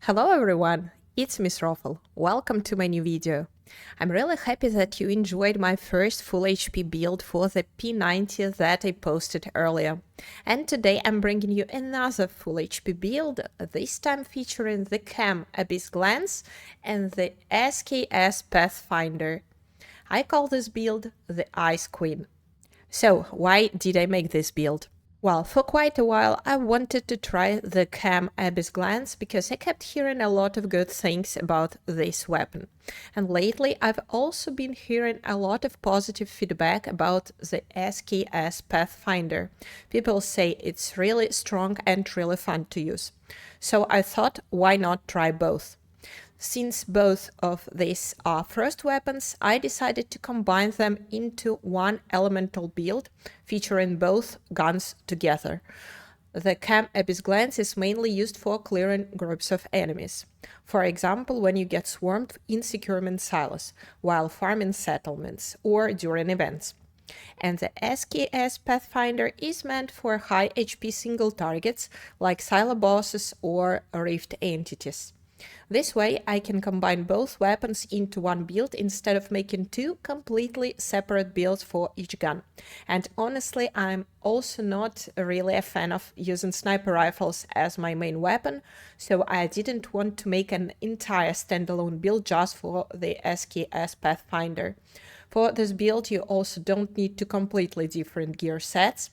Hello everyone, it's Miss Roffle. Welcome to my new video. I'm really happy that you enjoyed my first full HP build for the P90 that I posted earlier. And today I'm bringing you another full HP build, this time featuring the KAM Abyss Glance and the SKS Pathfinder. I call this build the Ice Queen. So why did I make this build? Well, for quite a while I wanted to try the KAM Abyss Glance because I kept hearing a lot of good things about this weapon. And lately I've also been hearing a lot of positive feedback about the SKS Pathfinder. People say it's really strong and really fun to use. So I thought, why not try both? Since both of these are first weapons, I decided to combine them into one elemental build, featuring both guns together. The KAM Abyss Glance is mainly used for clearing groups of enemies. For example, when you get swarmed in Securement Silos, while farming settlements, or during events. And the SKS Pathfinder is meant for high HP single targets, like silo bosses or rift entities. This way, I can combine both weapons into one build instead of making two completely separate builds for each gun. And honestly, I'm also not really a fan of using sniper rifles as my main weapon, so I didn't want to make an entire standalone build just for the SKS Pathfinder. For this build, you also don't need two completely different gear sets.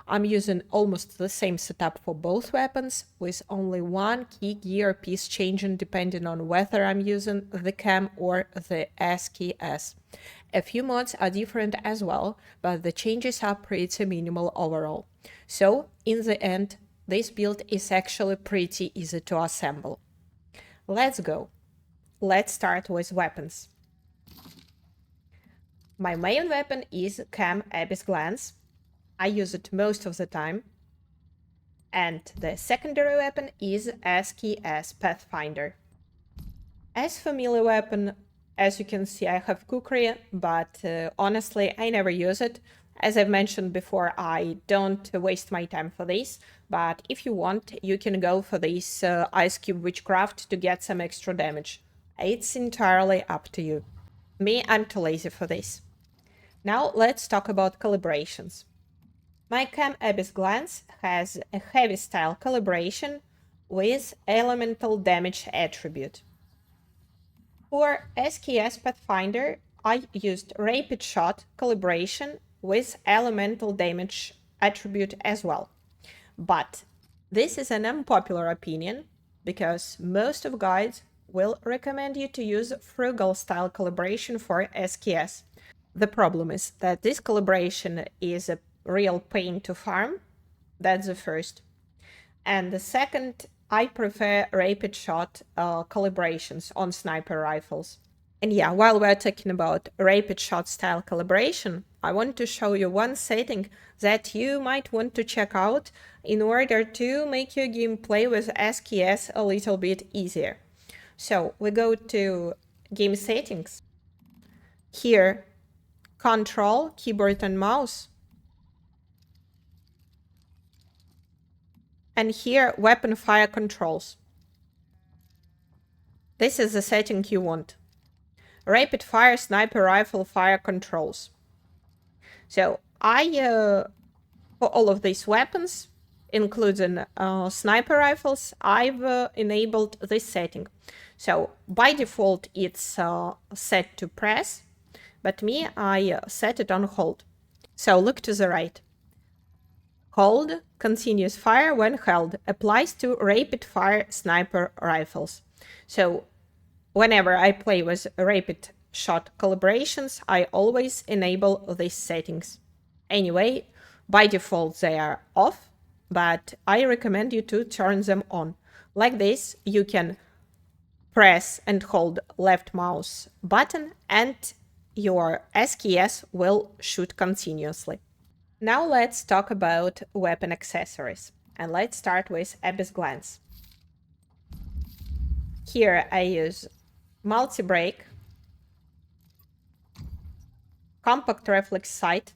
I'm using almost the same setup for both weapons, with only one key gear piece changing depending on whether I'm using the KAM or the SKS. A few mods are different as well, but the changes are pretty minimal overall. So, in the end, this build is actually pretty easy to assemble. Let's go. Let's start with weapons. My main weapon is KAM Abyss Glance. I use it most of the time. And the secondary weapon is SKS Pathfinder. As for melee weapon, as you can see, I have Kukri, but honestly, I never use it. As I've mentioned before, I don't waste my time for this, but if you want, you can go for this Ice Cube Witchcraft to get some extra damage. It's entirely up to you. Me, I'm too lazy for this. Now let's talk about calibrations. My KAM Abyss Glance has a heavy style calibration with elemental damage attribute. For SKS Pathfinder, I used rapid shot calibration with elemental damage attribute as well. But this is an unpopular opinion because most of guides will recommend you to use frugal style calibration for SKS. The problem is that this calibration is a real pain to farm. That's the first. And the second, I prefer rapid shot calibrations on sniper rifles. And yeah, while we're talking about rapid shot style calibration, I want to show you one setting that you might want to check out in order to make your gameplay with SKS a little bit easier. So we go to game settings. Here, control, keyboard and mouse. And here, weapon fire controls. This is the setting you want. Rapid fire sniper rifle fire controls. So for all of these weapons, including sniper rifles, I've enabled this setting. So by default, it's set to press, but me, I set it on hold. So look to the right. Hold, continuous fire when held, applies to rapid fire sniper rifles. So whenever I play with rapid shot calibrations, I always enable these settings. Anyway, by default they are off, but I recommend you to turn them on. Like this, you can press and hold left mouse button and your SKS will shoot continuously. Now let's talk about weapon accessories, and let's start with Abyss Glance. Here I use multi-break, compact reflex sight,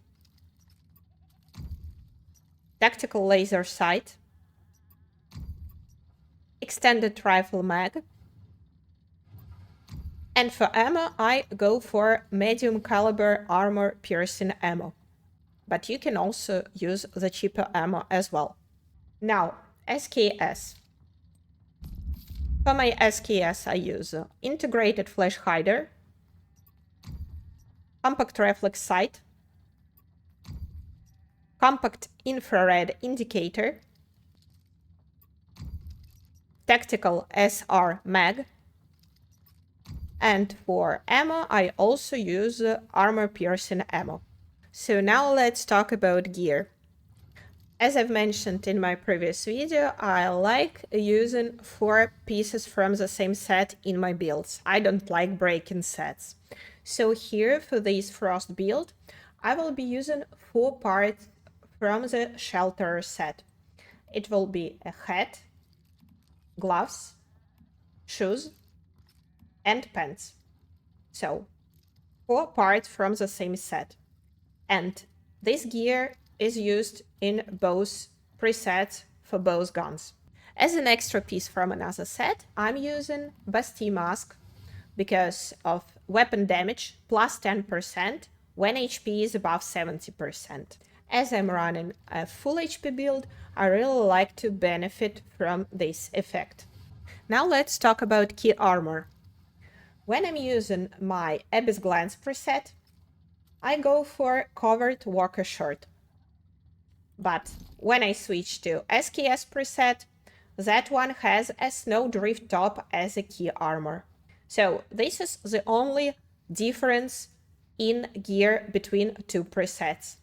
tactical laser sight, extended rifle mag. And for ammo, I go for medium caliber armor piercing ammo. But you can also use the cheaper ammo as well. Now, SKS. For my SKS, I use integrated flash hider, compact reflex sight, compact infrared indicator, tactical SR mag, and for ammo, I also use armor piercing ammo. So now let's talk about gear. As I've mentioned in my previous video, I like using 4 pieces from the same set in my builds. I don't like breaking sets. So here for this frost build, I will be using 4 parts from the shelter set. It will be a hat, gloves, shoes, and pants. So 4 parts from the same set. And this gear is used in both presets for both guns. As an extra piece from another set, I'm using Bastille mask because of weapon damage plus 10% when HP is above 70%. As I'm running a full HP build, I really like to benefit from this effect. Now let's talk about key armor. When I'm using my Abyss Glance preset, I go for covered walker shirt. But when I switch to SKS preset, that one has a snowdrift top as a key armor. So this is the only difference in gear between 2 presets.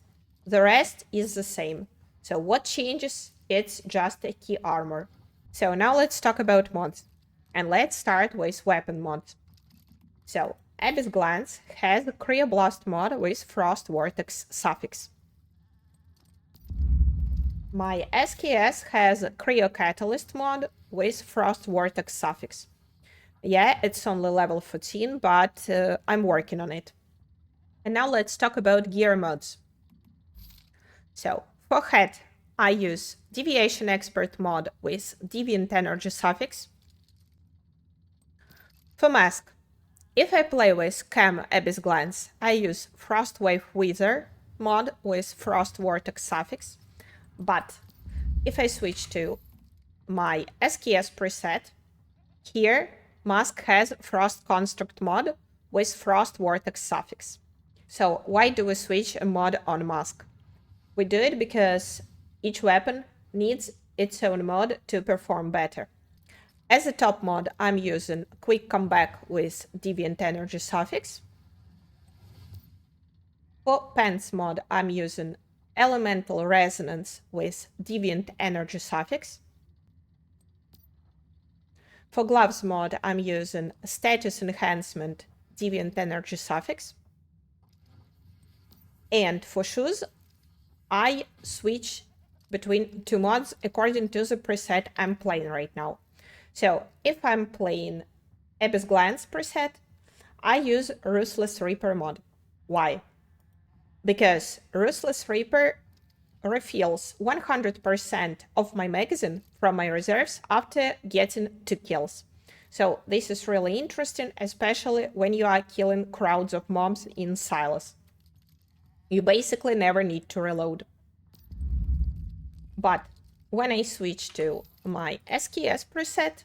The rest is the same. So what changes? It's just a key armor. So now let's talk about mods. And let's start with weapon mods. So Abyss Glance has a Cryoblast mod with Frost Vortex suffix. My SKS has a Cryo Catalyst mod with Frost Vortex suffix. Yeah, it's only level 14, but I'm working on it. And now let's talk about gear mods. So for head, I use Deviation Expert mod with Deviant Energy suffix. For mask, if I play with KAM Abyss Glance, I use Frostwave Wither mod with Frost Vortex suffix. But if I switch to my SKS preset, here mask has Frost Construct mod with Frost Vortex suffix. So why do we switch a mod on mask? We do it because each weapon needs its own mod to perform better. As a top mod, I'm using Quick Comeback with Deviant Energy suffix. For pants mod, I'm using Elemental Resonance with Deviant Energy suffix. For gloves mod, I'm using Status Enhancement Deviant Energy suffix. And for shoes, I switch between 2 mods according to the preset I'm playing right now. So if I'm playing Abyss Glance preset, I use Ruthless Reaper mod. Why? Because Ruthless Reaper refills 100% of my magazine from my reserves after getting 2 kills. So this is really interesting, especially when you are killing crowds of mobs in silos. You basically never need to reload. But when I switch to my SKS preset,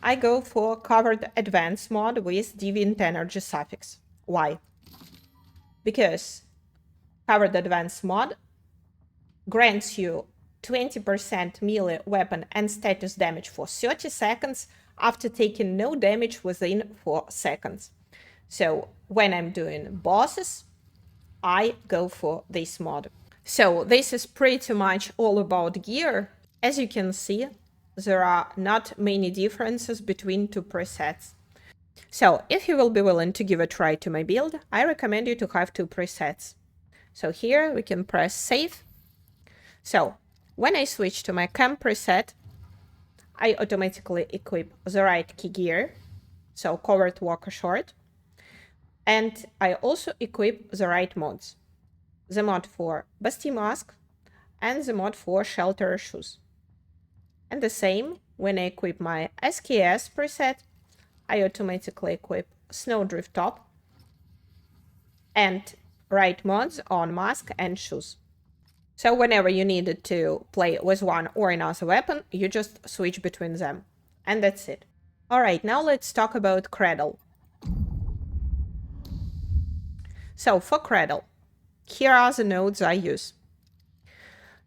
I go for Covered Advance mod with Deviant Energy suffix. Why? Because Covered Advance mod grants you 20% melee weapon and status damage for 30 seconds after taking no damage within 4 seconds. So when I'm doing bosses, I go for this mod. So this is pretty much all about gear. As you can see, there are not many differences between 2 presets. So if you will be willing to give a try to my build, I recommend you to have 2 presets. So here we can press save. So when I switch to my KAM preset, I automatically equip the right key gear, so covered walker short, and I also equip the right mods. The mod for Bastille mask and the mod for shelter shoes. And the same when I equip my SKS preset, I automatically equip Snowdrift Top and write mods on mask and shoes. So whenever you needed to play with one or another weapon, you just switch between them. And that's it. Alright, now let's talk about Cradle. So for Cradle, here are the nodes I use.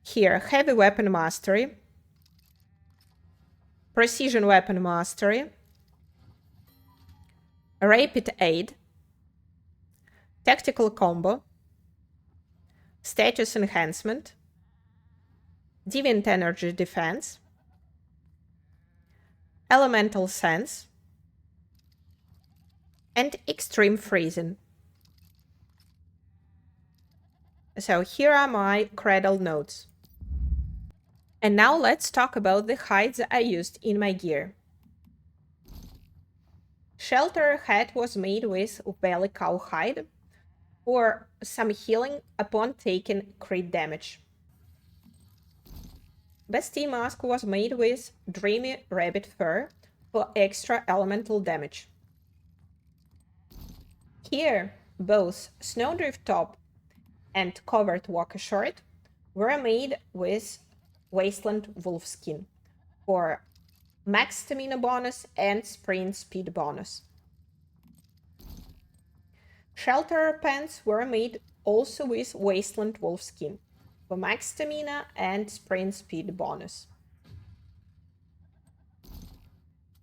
Here, Heavy Weapon Mastery, Precision Weapon Mastery, Rapid Aid, Tactical Combo, Status Enhancement, Deviant Energy Defense, Elemental Sense, and Extreme Freezing. So here are my Cradle nodes. And now let's talk about the hides I used in my gear. Shelter hat was made with belly cow hide for some healing upon taking crit damage. Bestie mask was made with dreamy rabbit fur for extra elemental damage. Here, both Snowdrift Top and Covert Walker Short were made with Wasteland Wolf skin for max stamina bonus and sprint speed bonus. Shelter pants were made also with Wasteland Wolf skin for max stamina and sprint speed bonus.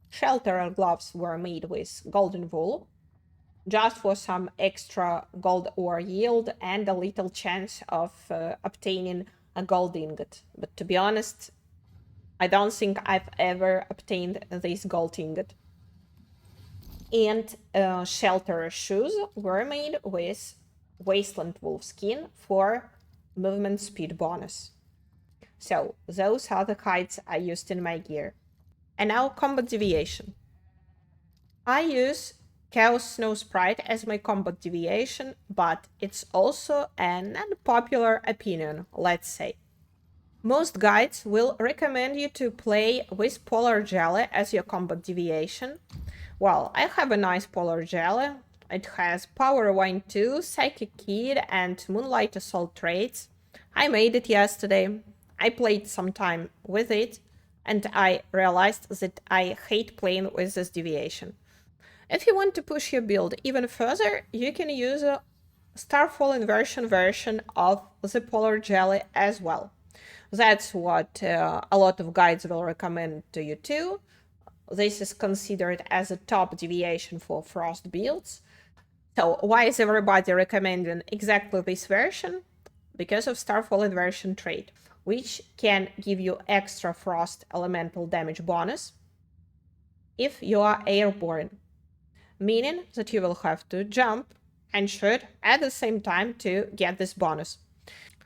Shelter gloves were made with golden wool, just for some extra gold ore yield and a little chance of obtaining a gold ingot. But to be honest, I don't think I've ever obtained this gold ingot. And shelter shoes were made with Wasteland Wolf skin for movement speed bonus. So those are the hides I used in my gear. And now combat deviation. I use Chaos Snow Sprite as my combat deviation, but it's also an unpopular opinion, let's say. Most guides will recommend you to play with Polar Jelly as your combat deviation. Well, I have a nice Polar Jelly. It has Power Wine 2, Psychic Kid, and Moonlight Assault traits. I made it yesterday. I played some time with it, and I realized that I hate playing with this deviation. If you want to push your build even further, you can use a Starfall Inversion version of the Polar Jelly as well. That's what a lot of guides will recommend to you too. This is considered as a top deviation for Frost builds. So why is everybody recommending exactly this version? Because of Starfall Inversion trait, which can give you extra Frost elemental damage bonus if you are airborne, meaning that you will have to jump and shoot at the same time to get this bonus.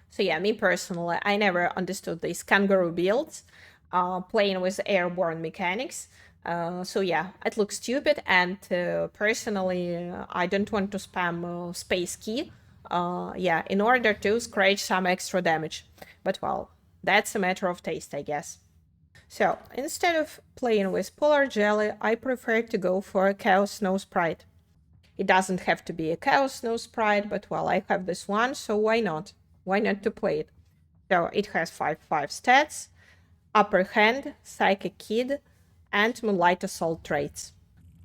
So yeah, me personally, I never understood these kangaroo builds, playing with airborne mechanics. So yeah, it looks stupid, and personally, I don't want to spam space key, in order to scratch some extra damage. But well, that's a matter of taste, I guess. So instead of playing with Polar Jelly, I prefer to go for a Chaos Snow Sprite. It doesn't have to be a Chaos Snow Sprite, but well, I have this one, so why not? Why not to play it? So it has 5/5 stats, Upper Hand, Psychic Kid, and Moonlight Assault traits.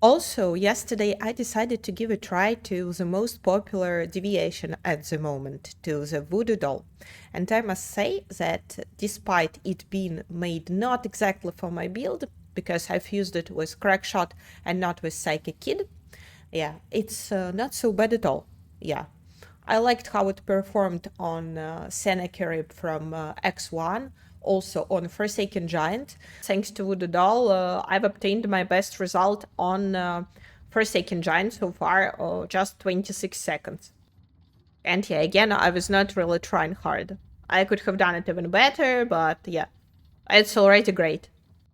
Also, yesterday I decided to give a try to the most popular deviation at the moment, to the Voodoo Doll. And I must say that despite it being made not exactly for my build, because I've used it with Crackshot and not with Psychic Kid, yeah, it's not so bad at all. Yeah, I liked how it performed on Sennacherib from X1, also on Forsaken Giant. Thanks to Voodoo Doll, I've obtained my best result on Forsaken Giant so far, just 26 seconds. And yeah, again, I was not really trying hard. I could have done it even better, but yeah, it's already great.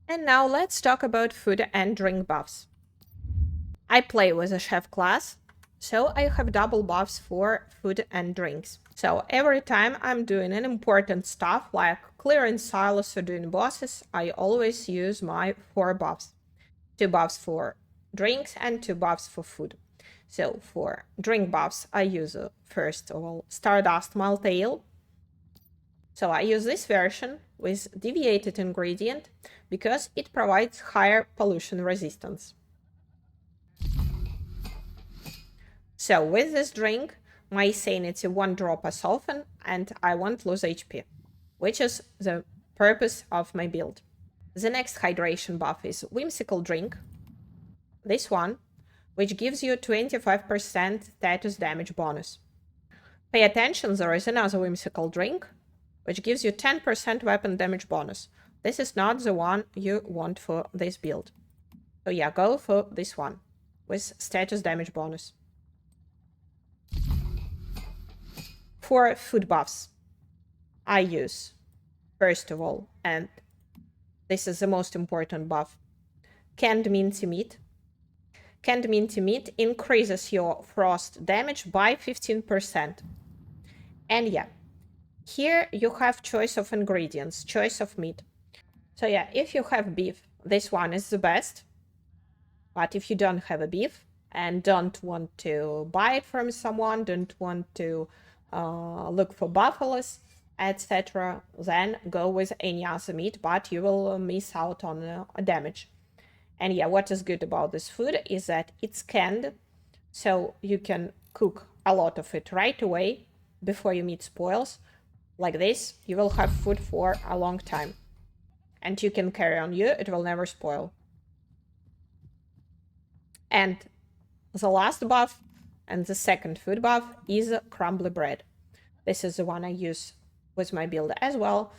And now let's talk about food and drink buffs. I play with a chef class, So I have double buffs for food and drinks. So every time I'm doing an important stuff like clearing silos or doing bosses, I always use my 4 buffs. 2 buffs for drinks and 2 buffs for food. So for drink buffs, I use first of all Stardust Maltail. So I use this version with deviated ingredient because it provides higher pollution resistance. So with this drink, my sanity won't drop as often and I won't lose HP, which is the purpose of my build. The next hydration buff is Whimsical Drink, this one, which gives you 25% status damage bonus. Pay attention, there is another Whimsical Drink, which gives you 10% weapon damage bonus. This is not the one you want for this build. So yeah, go for this one with status damage bonus. For food buffs, I use, first of all, and this is the most important buff, Canned Minty Meat. Canned Minty Meat increases your frost damage by 15%. And yeah, here you have choice of ingredients, choice of meat. So yeah, if you have beef, this one is the best. But if you don't have a beef and don't want to buy it from someone, don't want to look for buffaloes, etc., then go with any other meat, but you will miss out on damage. And yeah, what is good about this food is that it's canned, so you can cook a lot of it right away before your meat spoils. Like this, you will have food for a long time. And you can carry on you, it will never spoil. And the last buff and the second food buff is Crumbly Bread. This is the one I use with my build as well.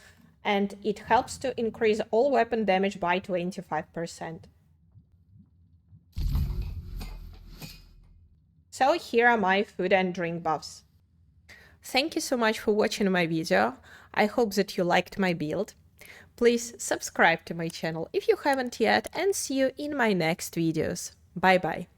And it helps to increase all weapon damage by 25%. So here are my food and drink buffs. Thank you so much for watching my video. I hope that you liked my build. Please subscribe to my channel if you haven't yet and see you in my next videos. Bye bye.